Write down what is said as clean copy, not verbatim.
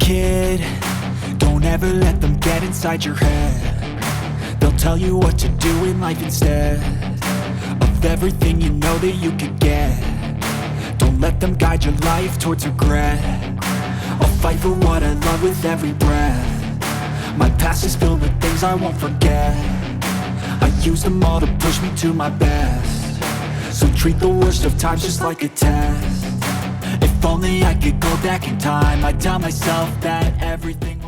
kid, don't ever let them get inside your head. They'll tell you what to do in life instead of everything you know that you could get. Don't let them guide your life towards regret. I'll fight for what I love with every breath. My past is filled with things I won't forget. I use them all to push me to my best. So treat the worst of times just like a test. If only I could go back in time, I'd tell myself that everything